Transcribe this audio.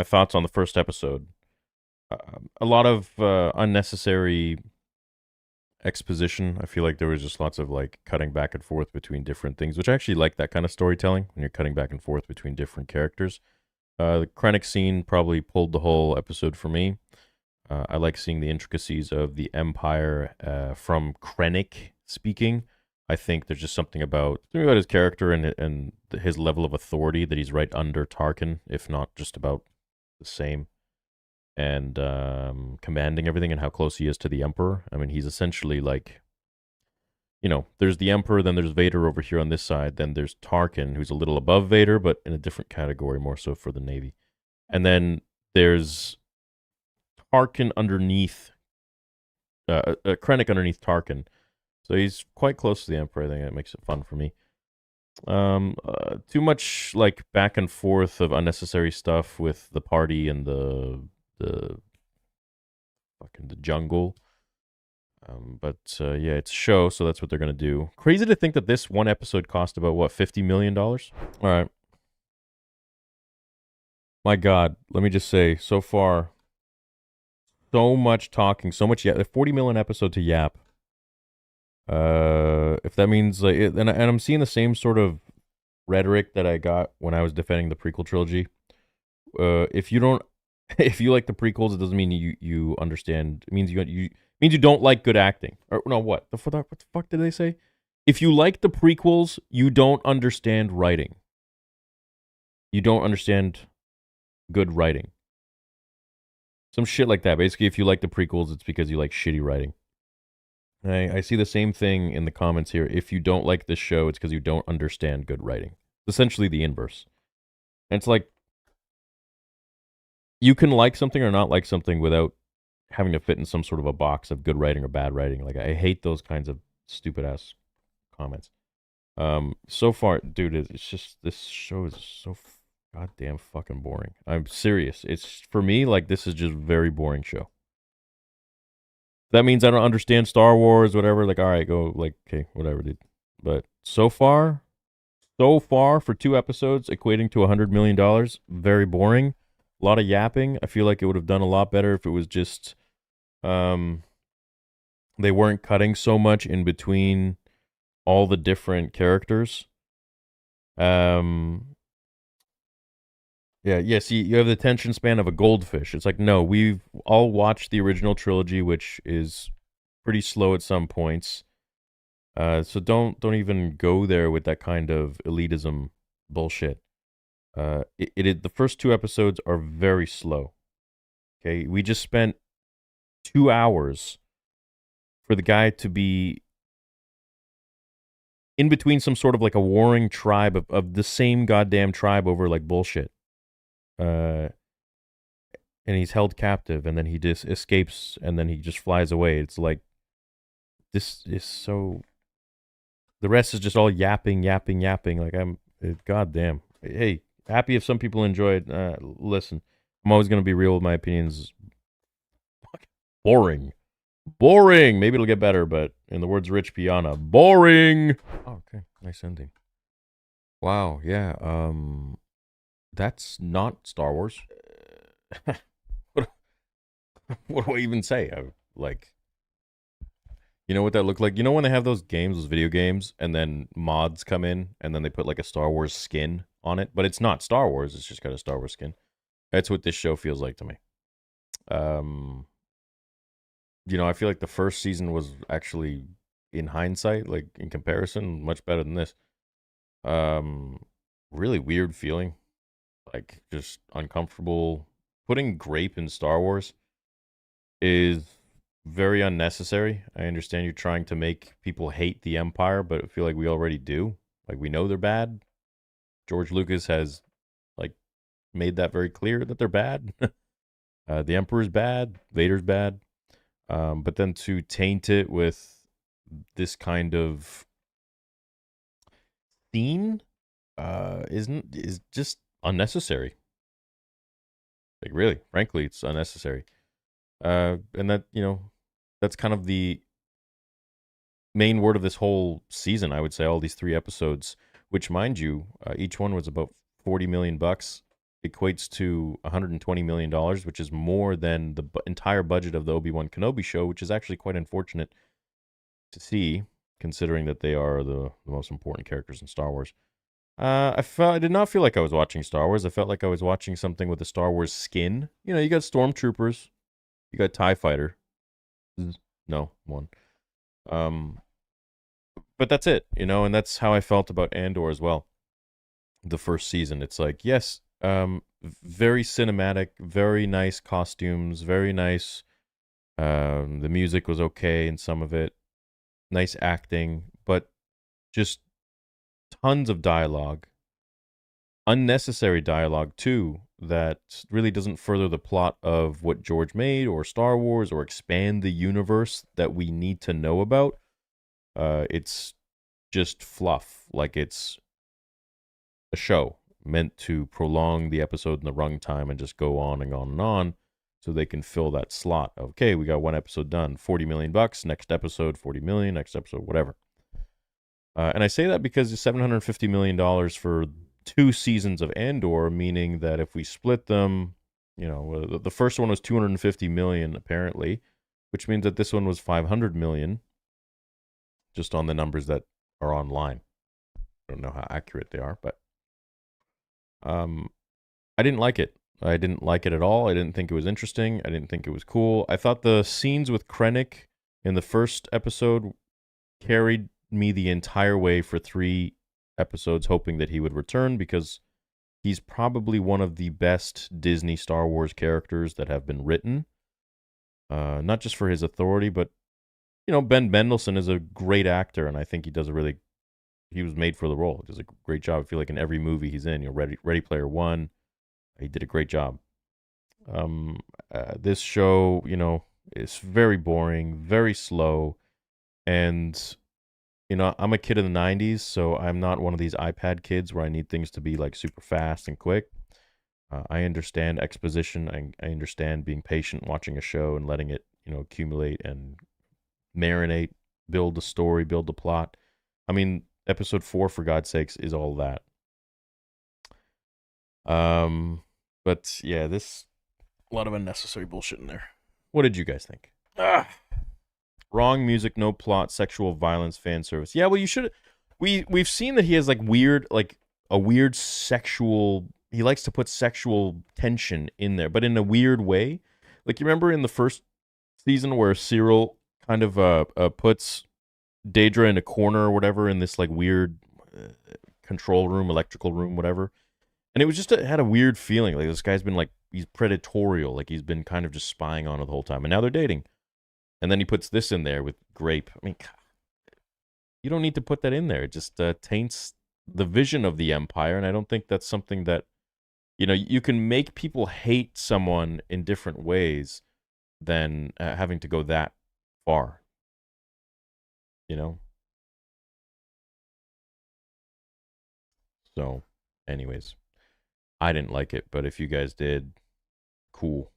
my thoughts on the first episode. A lot of unnecessary exposition. I feel like there was just lots of like cutting back and forth between different things, which I actually like that kind of storytelling when you're cutting back and forth between different characters. The Krennic scene probably pulled the whole episode for me. I like seeing the intricacies of the Empire from Krennic speaking. I think there's just something about his character and his level of authority that he's right under Tarkin, if not just about the same, and commanding everything and how close he is to the Emperor. I mean, he's essentially like, there's the Emperor, then there's Vader over here on this side, then there's Tarkin, who's a little above Vader, but in a different category, more so for the Navy. And then there's Tarkin underneath, Krennic underneath Tarkin. So he's quite close to the Emperor. I think that makes it fun for me. Too much like back and forth of unnecessary stuff with the party and the fucking the jungle. But yeah, it's a show, so that's what they're gonna do. Crazy to think that this one episode cost about what, $50 million. All right, my God, let me just say, so far, so much talking, so much. Yeah, 40 million episode to yap. If that means like, and I'm seeing the same sort of rhetoric that I got when I was defending the prequel trilogy. If you don't, if you like the prequels, it doesn't mean you understand. It means you don't like good acting. Or no, what the fuck did they say? If you like the prequels, you don't understand writing. You don't understand good writing. Some shit like that. Basically, if you like the prequels, it's because you like shitty writing. I see the same thing in the comments here. If you don't like this show, it's because you don't understand good writing. Essentially the inverse. And it's like, you can like something or not like something without having to fit in some sort of a box of good writing or bad writing. Like, I hate those kinds of stupid ass comments. So far, dude, it's just, this show is so goddamn fucking boring. I'm serious. It's, for me, like, this is just very boring show. That means I don't understand Star Wars, whatever. Like, all right, go, like, okay, whatever, dude. But so far for 2 episodes, equating to $100 million, very boring. A lot of yapping. I feel like it would have done a lot better if it was just, um, they weren't cutting so much in between all the different characters. Um, yeah, yeah. See, you have the attention span of a goldfish. It's like, no, we've all watched the original trilogy, which is pretty slow at some points. So don't even go there with that kind of elitism bullshit. The first 2 episodes are very slow. Okay, we just spent 2 hours for the guy to be in between some sort of like a warring tribe of the same goddamn tribe over like bullshit. Uh, and he's held captive, and then he just escapes, and then he just flies away. It's like, this is so. The rest is just all yapping, yapping, yapping. Like, goddamn. Hey, happy if some people enjoy it. Listen, I'm always gonna be real with my opinions. Boring, boring. Maybe it'll get better, but in the words of Rich Piana, boring. Oh, okay, nice ending. Wow, yeah. That's not Star Wars. what, what do I even say? Like, you know what that looked like? You know when they have those games, those video games, and then mods come in, and then they put like a Star Wars skin on it, but it's not Star Wars. It's just got a Star Wars skin. That's what this show feels like to me. Um, I feel like the first season was actually, in hindsight, like in comparison, much better than this. Um, Really weird feeling, like just uncomfortable. Putting grape in Star Wars is very unnecessary. I understand you're trying to make people hate the Empire, but I feel like we already do. Like, we know they're bad. George Lucas has like made that very clear that they're bad. The Emperor's bad, Vader's bad. But then to taint it with this kind of scene is just unnecessary. Like, really, frankly, it's unnecessary. And that's kind of the main word of this whole season, I would say. All these 3 episodes, which, mind you, each one was about 40 million bucks. equates to $120 million, which is more than the entire budget of the Obi-Wan Kenobi show, which is actually quite unfortunate to see, considering that they are the most important characters in Star Wars. I did not feel like I was watching Star Wars. I felt like I was watching something with a Star Wars skin. You know, you got stormtroopers, you got TIE fighter. No one. Um, but that's it, you know, and that's how I felt about Andor as well. The first season, it's like, yes, very cinematic, very nice costumes, very nice. The music was okay in some of it, nice acting, but just tons of dialogue, unnecessary dialogue too, that really doesn't further the plot of what George made or Star Wars or expand the universe that we need to know about. It's just fluff, like it's a show meant to prolong the episode in the runtime and just go on and on and on so they can fill that slot of, okay, we got one episode done, 40 million bucks, next episode 40 million, next episode whatever. And I say that because it's $750 million for 2 seasons of Andor, meaning that if we split them, you know, the first one was 250 million apparently, which means that this one was 500 million just on the numbers that are online. I don't know how accurate they are, but I didn't like it. I didn't like it at all. I didn't think it was interesting. I didn't think it was cool. I thought the scenes with Krennic in the first episode carried me the entire way for 3 episodes, hoping that he would return because he's probably one of the best Disney Star Wars characters that have been written. Not just for his authority, but you know, Ben Mendelsohn is a great actor, and I think he was made for the role. He does a great job. I feel like in every movie he's in, you know, Ready Player One, he did a great job. This show, you know, is very boring, very slow, and you know, I'm a kid of the '90s, so I'm not one of these iPad kids where I need things to be like super fast and quick. I understand exposition. I understand being patient, watching a show, and letting it, you know, accumulate and marinate, build the story, build the plot. I mean, episode 4, for God's sakes, is all that. Um, but yeah, this a lot of unnecessary bullshit in there. What did you guys think? Wrong music, no plot, sexual violence, fan service. Yeah, well, you should. We've seen that he has like weird, like a weird sexual. He likes to put sexual tension in there, but in a weird way. Like you remember in the first season where Cyril kind of puts Daedra in a corner or whatever in this like weird control room, electrical room, whatever. And it was just had a weird feeling. Like this guy's been like he's predatorial, like he's been kind of just spying on her the whole time. And now they're dating. And then he puts this in there with grape. I mean, you don't need to put that in there. It just taints the vision of the empire. And I don't think that's something that, you know, you can make people hate someone in different ways than having to go that far, you know? So, anyways, I didn't like it. But if you guys did, cool.